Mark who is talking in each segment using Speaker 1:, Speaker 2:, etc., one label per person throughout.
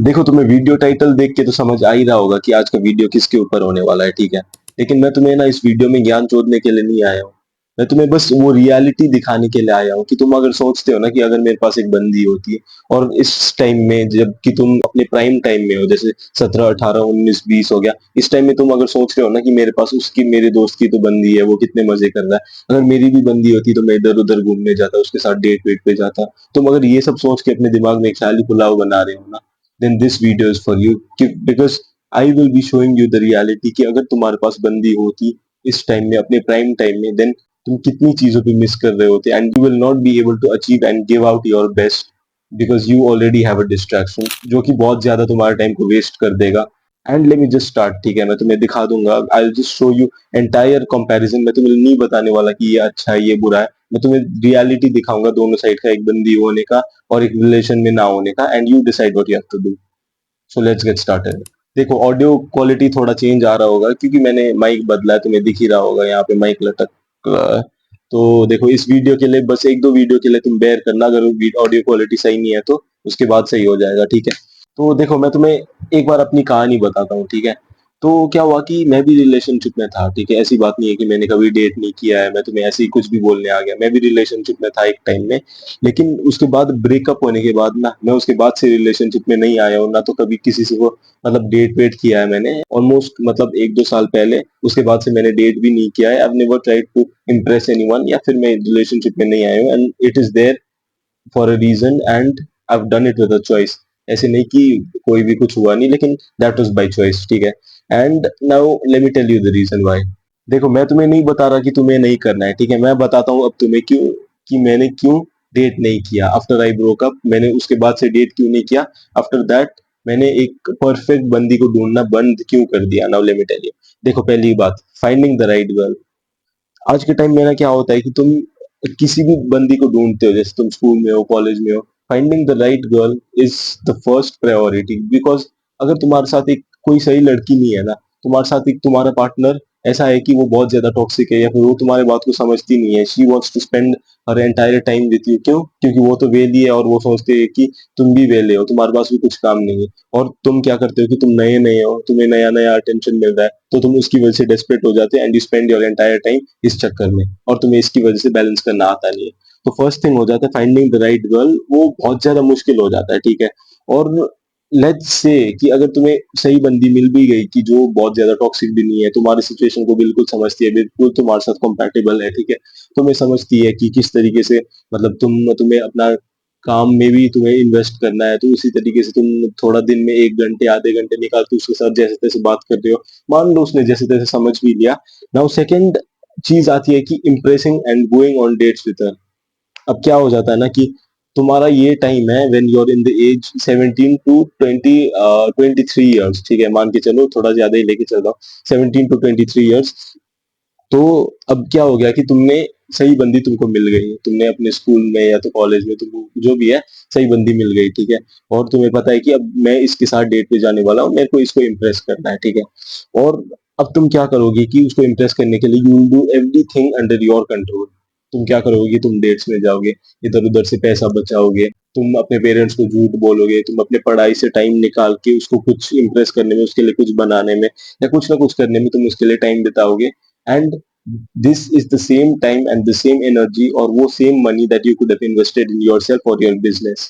Speaker 1: देखो, तुम्हें video title देख के तो समझ आ ही रहा होगा कि आज का वीडियो किसके ऊपर होने वाला है, ठीक है। लेकिन मैं तुम्हें ना इस वीडियो में ज्ञान चोदने के लिए नहीं आया हूँ। मैं तुम्हें बस वो रियलिटी दिखाने के लिए आया हूँ कि तुम अगर सोचते हो ना कि अगर मेरे पास एक बंदी होती और इस टाइम में जब कि तुम अपने प्राइम टाइम में हो, जैसे 17 18 19 20 हो गया, इस टाइम में तुम अगर सोच रहे हो ना कि मेरे पास उसकी मेरे दोस्त की तो बंदी है, वो कितने मजे कर रहा है, अगर मेरी भी बंदी होती तो मैं इधर उधर घूमने जाता, उसके साथ डेट वेट पे जाता। तुम अगर ये सब सोच के अपने दिमाग में ख्याली पुलाव बना रहे हो ना, then this video is for you because I will be showing you the reality कि अगर तुम्हारे पास बंदी होती इस टाइम में, अपने प्राइम टाइम में, then तुम कितनी चीजों पे मिस कर रहे होते and you will not be able to achieve and give out your best because you already have a distraction जो कि बहुत ज्यादा तुम्हारे टाइम को वेस्ट कर देगा। And let me just start, ठीक है। मैं तुम्हें दिखा दूंगा, I will just show you entire comparison. मैं तुम्हें नहीं बताने वाला कि ये अच्छा है ये बुरा है, मैं तुम्हें रियलिटी दिखाऊंगा दोनों साइड का, एक बंदी होने का और एक रिलेशन में ना होने का, and you decide what you have to do. So let's get started. देखो, ऑडियो क्वालिटी थोड़ा चेंज आ रहा होगा क्योंकि मैंने माइक बदला है, तुम्हें दिख ही रहा होगा यहाँ पे माइक लटक रहा है। तो देखो, इस वीडियो के लिए बस एक दो वीडियो के लिए तुम बेयर करना, अगर ऑडियो क्वालिटी सही नहीं है तो उसके बाद सही हो जाएगा, ठीक है। तो देखो, मैं तुम्हें एक बार अपनी कहानी बताता हूँ, ठीक है। तो क्या हुआ कि मैं भी रिलेशनशिप में था, ठीक है। ऐसी बात नहीं है कि मैंने कभी डेट नहीं किया है, मैं तुम्हें ऐसे ही कुछ भी बोलने आ गया। मैं भी रिलेशनशिप में था एक टाइम में, लेकिन उसके बाद ब्रेकअप होने के बाद ना, मैं उसके बाद से रिलेशनशिप में नहीं आया हूँ ना, तो कभी किसी से वो मतलब डेट वेट किया है मैंने ऑलमोस्ट, मतलब एक दो साल पहले। उसके बाद से मैंने डेट भी नहीं किया है। I never tried to impress anyone, या फिर मैं रिलेशनशिप में नहीं आया हूँ, and it is there for a reason and I have done it with a choice. ऐसे नहीं कि कोई भी कुछ हुआ नहीं, लेकिन दैट वाज बाय चॉइस, ठीक है। And now let me tell you the reason why. देखो, मैं तुम्हें नहीं बता रहा कि तुम्हें नहीं करना है, ठीक है। मैं बताता हूँ अब तुम्हें क्यों, कि मैंने क्यों डेट नहीं किया आफ्टर आई ब्रोक अप। मैंने उसके बाद से डेट क्यों नहीं किया। आफ्टर दैट मैंने एक परफेक्ट बंदी को ढूंढना बंद क्यों कर दिया। Now let me tell you. देखो, पहली बात, फाइंडिंग द राइट गर्ल। आज के टाइम में ना क्या होता है कि तुम किसी भी बंदी को ढूंढते हो, जैसे तुम स्कूल में हो, कॉलेज में हो, finding the right girl is the first priority. Because अगर तुम्हारे साथ एक कोई सही लड़की नहीं है ना, तुम्हारे साथ एक तुम्हारा पार्टनर ऐसा है कि वो बहुत ज्यादा टॉक्सिक है, या फिर वो तुम्हारे बात को समझती नहीं है, she wants to spend her entire time with you. क्यों? क्योंकि वो तो वेली है और वो सोचते है कि तुम भी वेले हो, तुम्हारे पास भी कुछ काम नहीं है। और तुम क्या करते हो कि तुम नए नए हो, तुम्हें नया नया अटेंशन मिल रहा है, तो तुम उसकी वजह से डेस्परेट हो जाते हैं and you spend your entire time इस चक्कर में, और तुम्हें इसकी वजह से बैलेंस करना आता नहीं है। तो फर्स्ट थिंग हो जाता है फाइंडिंग द राइट गर्ल, वो बहुत ज्यादा मुश्किल हो जाता है, ठीक है। और लेट्स से कि अगर तुम्हें सही बंदी मिल भी गई कि जो बहुत ज्यादा टॉक्सिक भी नहीं है, तुम्हारी सिचुएशन को बिल्कुल समझती है, बिल्कुल तुम्हारे साथ कंपैटिबल है, ठीक है, तुम्हें समझती है कि किस तरीके से, मतलब तुम्हें अपना काम में भी तुम्हें इन्वेस्ट करना है, तो उसी तरीके से तुम थोड़ा दिन में 1 घंटे आधे घंटे निकाल के उसके साथ जैसे तैसे बात कर रहे हो। मान लो उसने जैसे तैसे समझ भी लिया। नाउ सेकंड चीज आती है कि impressing and going on dates with her. अब क्या हो जाता है ना कि तुम्हारा ये टाइम है when you are in the age 17 to 20 23 years, ठीक है, मान के चलो, थोड़ा ज्यादा ही लेके चल रहा हूँ, 17 टू 23 इयर्स। तो अब क्या हो गया कि तुमने सही बंदी तुमको मिल गई, तुमने अपने स्कूल में या तो कॉलेज में तुमको जो भी है सही बंदी मिल गई, ठीक है। और तुम्हें पता है कि अब मैं इसके साथ डेट पे जाने वाला हूँ, मेरे को इसको इम्प्रेस करना है, ठीक है। और अब तुम क्या करोगे कि उसको इम्प्रेस करने के लिए you will do everything under your control. तुम क्या करोगे कि तुम डेट्स में जाओगे, इधर उधर से पैसा बचाओगे, तुम अपने पेरेंट्स को झूठ बोलोगे, तुम अपने पढ़ाई से टाइम निकाल के उसको कुछ इम्प्रेस करने में, उसके लिए कुछ बनाने में या कुछ ना कुछ करने में तुम उसके लिए टाइम बिताओगे। And this is the same time and the same energy और वो same money that you could have invested in yourself or your business,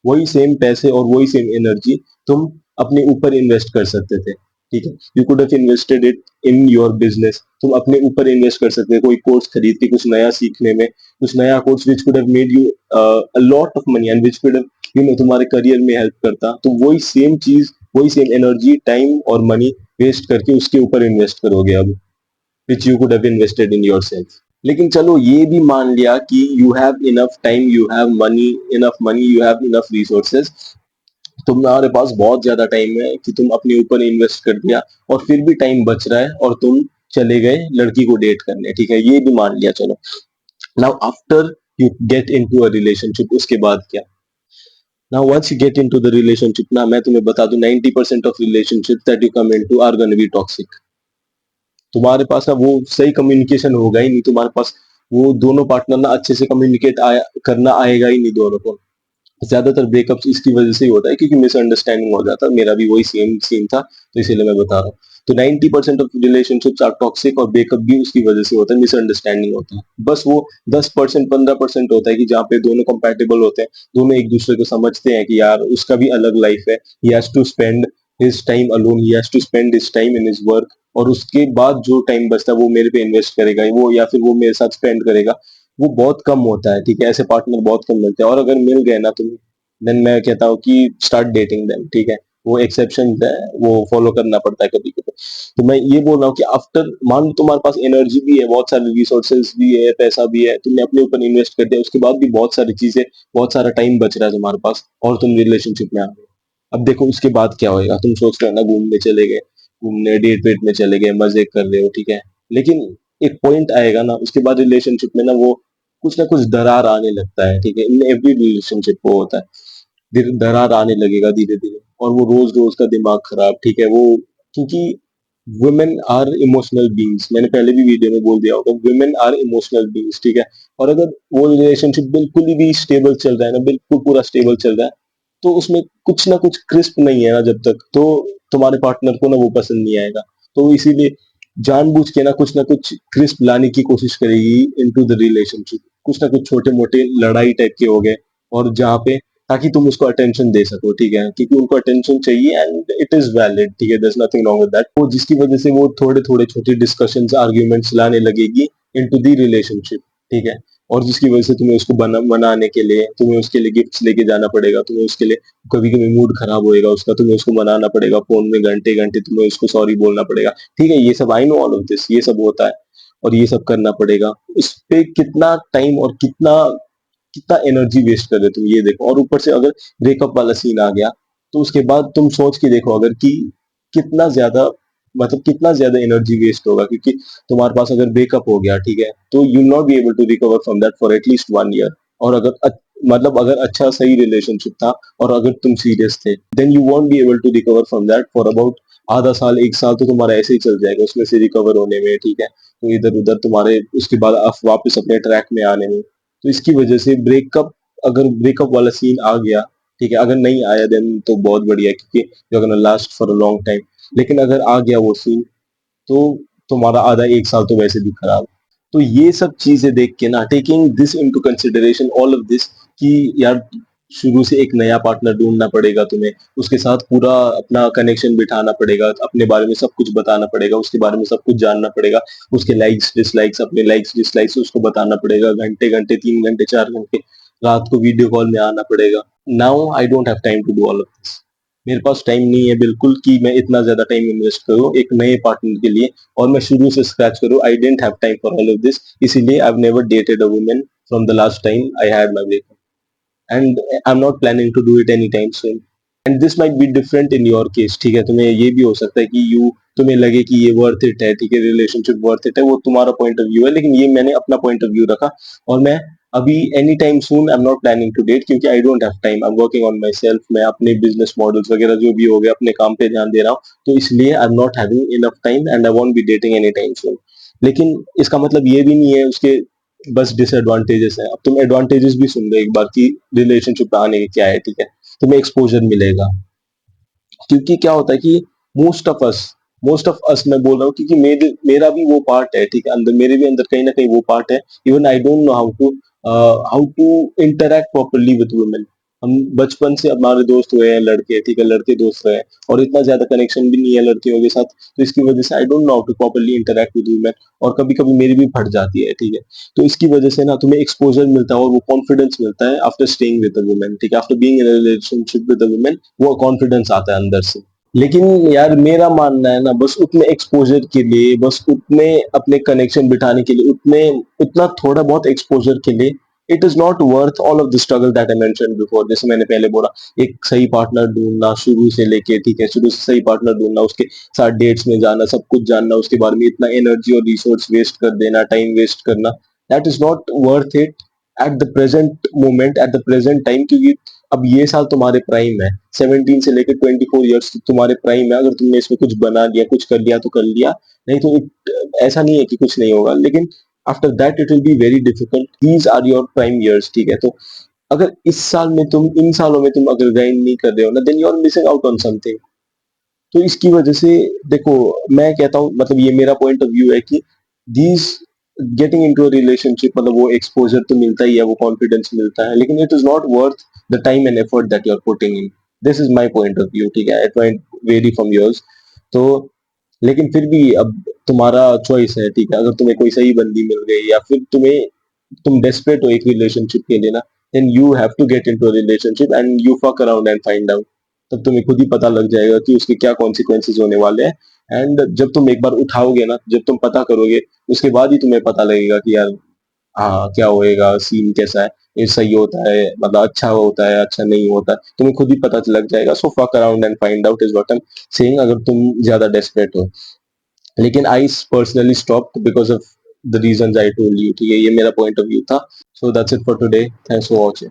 Speaker 1: वही सेम पैसे और वही सेम एनर्जी तुम अपने ऊपर इन्वेस्ट कर सकते थे, ठीक है। You could have invested it in your business, तुम अपने ऊपर इन्वेस्ट कर सकते थे, कोई कोर्स खरीद के कुछ नया सीखने में, कुछ नया course which could have made you a lot of money and which could have तुम्हारे करियर में हेल्प करता। तो वही सेम चीज, वही सेम एनर्जी, टाइम और मनी वेस्ट करके उसके ऊपर इन्वेस्ट करोगे अब, which you could have invested in yourself। लेकिन चलो ये भी मान लिया कि you have enough time, you have money, you have enough resources, तुम्हारे पास बहुत ज्यादा टाइम है कि तुम अपने ऊपर इन्वेस्ट कर दिया, और फिर भी टाइम बच रहा है और तुम चले गए लड़की को डेट करने, ठीक है, ये भी मान लिया, चलो। Now after you get into a relationship, उसके बाद क्या। Now once you get into the relationship ना, मैं तुम्हें बता दूं 90% of relationship that you come into are gonna be toxic. तुम्हारे पास ना वो सही कम्युनिकेशन होगा ही नहीं, तुम्हारे पास वो दोनों पार्टनर ना अच्छे से कम्युनिकेट करना आएगा ही नहीं दोनों को। ज्यादातर ब्रेकअप्स इसकी वजह से ही होता है क्योंकि मिसअंडरस्टैंडिंग हो जाता है। मेरा भी वही सेम सीन था, तो इसीलिए मैं बता रहा हूँ। तो 90% ऑफ रिलेशनशिप्स आर टॉक्सिक, और ब्रेकअप भी उसकी वजह से होता है, मिसअंडरस्टैंडिंग होता है। बस वो 10% 15% होता है कि जहाँ पे दोनों कंपैटिबल होते हैं, दोनों एक दूसरे को समझते हैं कि यार उसका भी अलग लाइफ है, he has to spend his time alone, he has to spend his time in his work, और उसके बाद जो टाइम बचता है वो मेरे पे इन्वेस्ट करेगा वो, या फिर वो मेरे साथ स्पेंड करेगा। वो बहुत कम होता है, ठीक है, ऐसे पार्टनर बहुत कम मिलते हैं। और अगर मिल गए ना तुम, देन मैं कहता हूँ कि स्टार्ट डेटिंग देम, ठीक है। वो एक्सेप्शन है, वो फॉलो करना पड़ता है कभी कभी। तो मैं ये बोल रहा हूँ कि आफ्टर, मान लो तुम्हारे पास एनर्जी भी है, बहुत सारे रिसोर्सेज भी है, पैसा भी है, तुमने अपने ऊपर इन्वेस्ट कर दिया, उसके बाद भी बहुत सारी चीजें, बहुत सारा टाइम बच रहा है तुम्हारे पास, और तुम रिलेशनशिप में आ गए। अब देखो उसके बाद क्या होएगा, तुम सोच रहे हो ना, घूमने चले गए, घूमने डेट वेट में चले गए, मजे कर रहे हो, ठीक है। लेकिन एक पॉइंट आएगा ना उसके बाद रिलेशनशिप में ना, वो कुछ ना कुछ दरार आने लगता है, ठीक है। इन एवरी रिलेशनशिप को होता है, दरार आने लगेगा धीरे धीरे, और वो रोज रोज का दिमाग खराब, ठीक है। वो क्योंकि वुमेन आर इमोशनल बीइंग्स, मैंने पहले भी वीडियो में बोल दिया होगा, वुमेन आर इमोशनल बीइंग्स, ठीक है। और अगर वो रिलेशनशिप बिल्कुल ही भी स्टेबल चल रहा है ना, बिल्कुल पूरा स्टेबल चल रहा है, तो उसमें कुछ ना कुछ क्रिस्प नहीं है ना जब तक, तो तुम्हारे पार्टनर को ना वो पसंद नहीं आएगा। तो इसीलिए जानबूझ के ना कुछ क्रिस्प लाने की कोशिश करेगी इनटू द रिलेशनशिप, कुछ ना कुछ छोटे मोटे लड़ाई टाइप के हो गए, और जहाँ पे, ताकि तुम उसको अटेंशन दे सको, ठीक है, क्योंकि उनको अटेंशन चाहिए, एंड इट इज वैलिड, ठीक है, there is nothing wrong with that. वो जिसकी वजह से वो थोड़े थोड़े छोटे डिस्कशंस आर्ग्यूमेंट्स लाने लगेगी इनटू द रिलेशनशिप, ठीक है। और जिसकी वजह से तुम्हें उसको मनाने के लिए, तुम्हें उसके लिए गिफ्ट्स लेके जाना पड़ेगा, तुम्हें उसके लिए, कभी कभी मूड खराब होएगा उसका, तुम्हें उसको मनाना पड़ेगा, फोन में घंटे घंटे तुम्हें उसको सॉरी बोलना पड़ेगा, ठीक है। ये सब I know all of this, ये सब होता है, और ये सब करना पड़ेगा। उस पे कितना टाइम और कितना कितना एनर्जी वेस्ट कर रहे हो तुम, ये देखो। और ऊपर से अगर ब्रेकअप वाला सीन आ गया, तो उसके बाद तुम सोच के देखो अगर कि कितना ज्यादा, मतलब कितना ज्यादा एनर्जी वेस्ट होगा, क्योंकि तुम्हारे पास अगर ब्रेकअप हो गया, ठीक है, तो you not be able to recover from that for at least 1 year. और अगर मतलब अगर अच्छा सही रिलेशनशिप था, और अगर तुम सीरियस थे, then you won't be able to recover from that for about आधा साल 1 साल, तो तुम्हारा ऐसे ही चल जाएगा उसमें से रिकवर होने में, ठीक है। तो इधर उधर तुम्हारे उसके बाद आप वापस अपने ट्रैक में आने में। तो इसकी वजह से ब्रेकअप, अगर ब्रेकअप वाला सीन आ गया, ठीक है, अगर नहीं आया देन तो बहुत बढ़िया, क्योंकि you gonna last for a long time. लेकिन अगर आ गया वो सीन, तो तुम्हारा आधा 1 साल तो वैसे भी खराब। तो ये सब चीजें देख के ना, taking this into consideration, all of this, कि यार शुरू से एक नया पार्टनर ढूंढना पड़ेगा तुम्हें, उसके साथ पूरा अपना कनेक्शन बिठाना पड़ेगा, अपने बारे में सब कुछ बताना पड़ेगा, उसके बारे में सब कुछ जानना पड़ेगा, उसके लाइक्स डिसलाइक्स, अपने लाइक्स डिसलाइक्स उसको बताना पड़ेगा, घंटे घंटे 3 घंटे 4 घंटे रात को वीडियो कॉल में आना पड़ेगा। Now I don't have time to do all of this. मेरे पास टाइम नहीं है बिल्कुल कि मैं इतना ज्यादा टाइम इन्वेस्ट करूँ एक नए पार्टनर के लिए, और मैं शुरू से स्क्रैच करूँ। I don't have time for all of this, इसीलिए I never dated a woman from the last time I had my breakup, and I am not planning to do it any time soon. And this might be different in your case, ठीक है। तुम्हें ये भी हो सकता है कि तुम्हें लगे कि ये वर्थ इट है, ठीक है, रिलेशनशिप वर्थ इट है, वो तुम्हारा पॉइंट ऑफ व्यू है, लेकिन ये मैंने अपना पॉइंट ऑफ व्यू रखा। और मैं अभी any time soon I am not planning to date, क्योंकि I don't have time, I am working on myself, मैं अपने बिजनेस मॉडल्स वगैरह जो भी हो गए अपने काम पे ध्यान दे रहा हूँ, तो इसलिए I am not having enough time, and I won't be dating any time soon. लेकिन इसका मतलब ये भी नहीं है उसके बस डिसएडवांटेजेस है। अब तुम एडवांटेजेस भी सुन लो एक बार की रिलेशनशिप में आने के क्या है, ठीक है। तुम्हें एक्सपोजर मिलेगा, क्योंकि क्या होता है कि मोस्ट ऑफ अस मैं बोल रहा हूँ, क्योंकि मेरा भी वो पार्ट है, ठीक है, अंदर मेरे भी अंदर कहीं ना कहीं वो पार्ट है। Even I don't know how to interact properly with women. हम बचपन से हमारे दोस्त हुए हैं लड़के, ठीक है, लड़के दोस्त रहे हैं, और इतना ज्यादा कनेक्शन भी नहीं है लड़कियों के साथ, तो इसकी वजह से I don't know how to properly interact with women. और कभी कभी मेरी भी फट जाती है, ठीक है। तो इसकी वजह से ना तुम्हें एक्सपोजर मिलता है, और वो कॉन्फिडेंस मिलता है after staying with the women, ठीक है, after being in a relationship with the women, वो कॉन्फिडेंस आता है अंदर से। लेकिन यार मेरा मानना है ना, बस उतने एक्सपोजर के लिए, बस उतने अपने कनेक्शन बिठाने के लिए, उतने उतना थोड़ा बहुत एक्सपोजर के लिए, it is not worth all of the struggle that I mention before. जैसे मैंने पहले बोला, एक सही पार्टनर ढूंढना शुरू से लेके, ठीक है, शुरू से सही पार्टनर ढूंढना, उसके साथ डेट्स में जाना, सब कुछ जानना उसके बारे में, इतना एनर्जी और रिसोर्स वेस्ट कर देना, टाइम वेस्ट करना, that is not worth it at the present moment, at the present time. क्योंकि अब ये साल तुम्हारे प्राइम है, 17 से लेकर 24 ईयर्स तुम्हारे प्राइम है। अगर तुमने इसमें कुछ बना लिया, कुछ कर लिया तो कर लिया, नहीं तो ऐसा नहीं है कि कुछ नहीं होगा, लेकिन after that it will be very difficult. These are your prime years, ठीक है। तो अगर इस साल में तुम इन सालों में तुम अगर ग्राइंड नहीं कर रहे हो ना, then you are missing out on something. तो इसकी वजह से देखो, मैं कहता हूँ, मतलब ये मेरा पॉइंट ऑफ व्यू है कि these getting into a relationship, मतलब वो एक्सपोजर तो मिलता ही है, वो कॉन्फिडेंस मिलता है, लेकिन it is not worth the time and effort that you are putting in. This is my point of view, ठीक है, it might vary from yours. तो लेकिन फिर भी अब तुम्हारा चॉइस है, ठीक है, अगर तुम्हें कोई सही बंदी मिल गई या फिर तुम डेस्परेट हो एक रिलेशनशिप के लिए ना, then you have to get into a relationship and you fuck around and find out. तब तुम्हें खुद ही पता लग जाएगा कि उसके क्या कॉन्सिक्वेंसेज होने वाले हैं। एंड जब तुम एक बार उठाओगे ना, जब तुम पता करोगे, उसके बाद ही तुम्हें पता लगेगा कि यार हाँ क्या होएगा, सीन कैसा है, ये सही होता है, मतलब अच्छा होता है, अच्छा नहीं होता है, तुम्हें खुद ही पता लग जाएगा। सो fuck around and find out is what I am saying, अगर तुम ज्यादा डेस्परेट हो। लेकिन I personally stop because of the reasons I told you, ठीक है, ये मेरा पॉइंट ऑफ व्यू था। So that's it for today, thanks for watching.